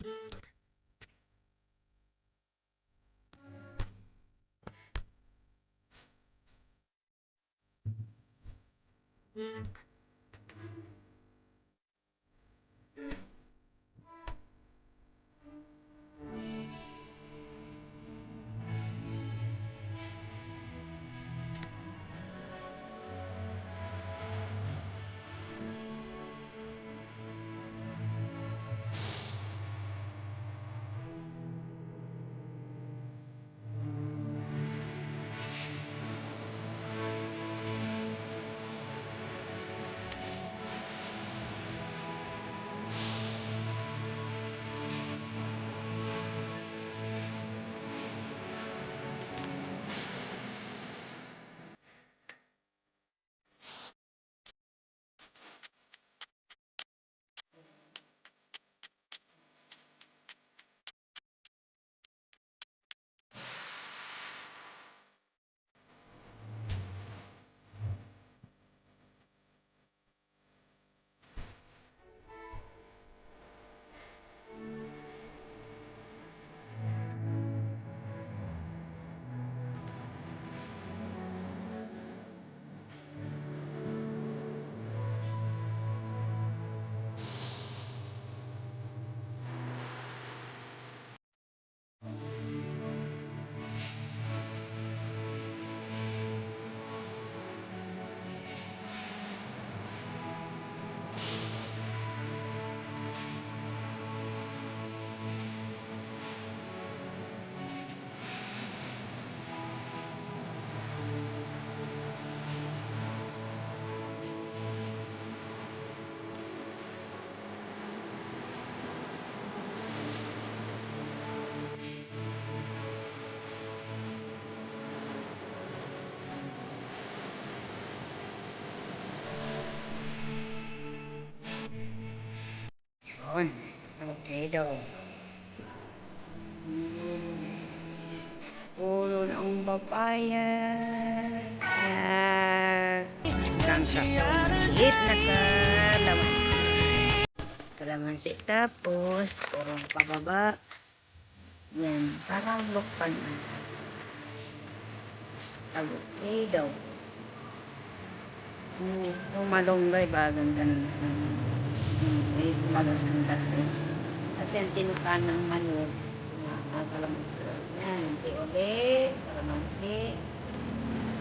Yun. Okay daw. Puno ng papaya. Hanggang sa maliit na kalamansi. Kalamansi tapos turong pababa. Yan. Parang lukpan. Okay daw. Kung malunggay ba ganun. May kumalas ng tapos. At yan tinukan ng manok. Kalamansi. Yan. Si ulit. Kalamansi.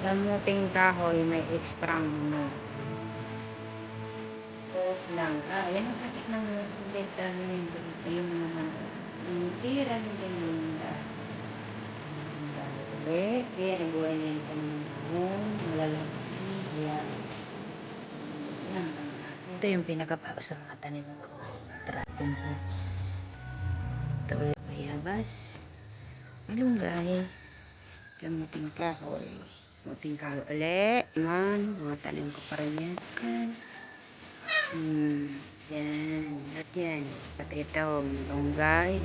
Kamuting kahoy may extra ano. Tapos lang. Yan ang katik ng benta yung naman. Yung tira ng ganda. Ulit. Kaya nabuhay na yung panahon. Malalaki. Yan. Yan. Ito yung pinakabawas sa mga tanim ko. Dragon fruits. Ito yung bayabas. Malunggay. Kamuting kahoy. Kamuting kahoy ulit. Man, mga tanim ko pa rin yan. Yan. At yan. Pati ito, malunggay.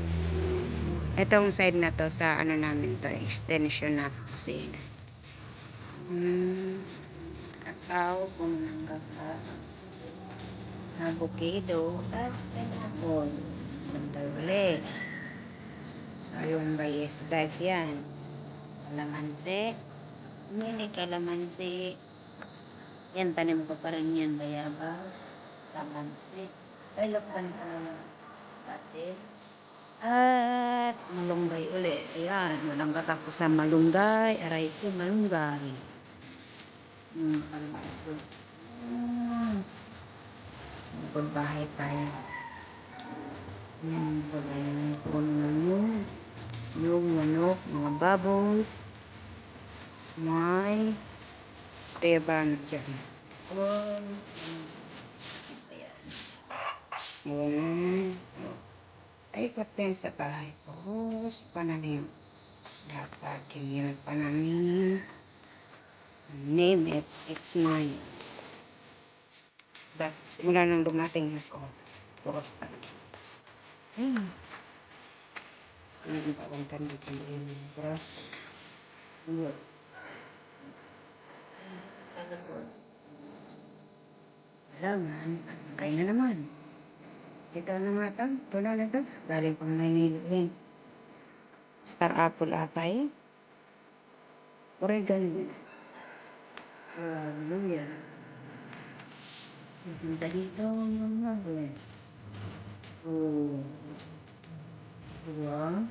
Itong side na to sa ano namin to, extension na kasi. Kakao, kung ng kakao. Avocado at pineapple. Ganda ulit. Malunggay is life yan. Kalamansi. Mini kalamansi. Yan, tanim ko pa rin yan. Bayabas. Kalamansi. Ay, lakban ko naman. Batil. At malunggay ulit. Ayan. Walang katapos sa malunggay. Aray ko, malunggay. Kalamansi. Sangkod bahay tayo. Pagay ko naman yung manok, mga baboy. May teba na dyan. Ay, pati sa bahay ko. Sa pananim. Dapat yung pananim. Name it. It's mine. Simula nang dumating ako. Puros pa. Ang pakuntan dito yung brush. Kailangan, kaya na naman. Ito na nga ito. Tulad na ito. Galing pang Maynila yan. Star apple ata eh. Oregon. Hallelujah. Punta dito mga eh. Oh. Diba?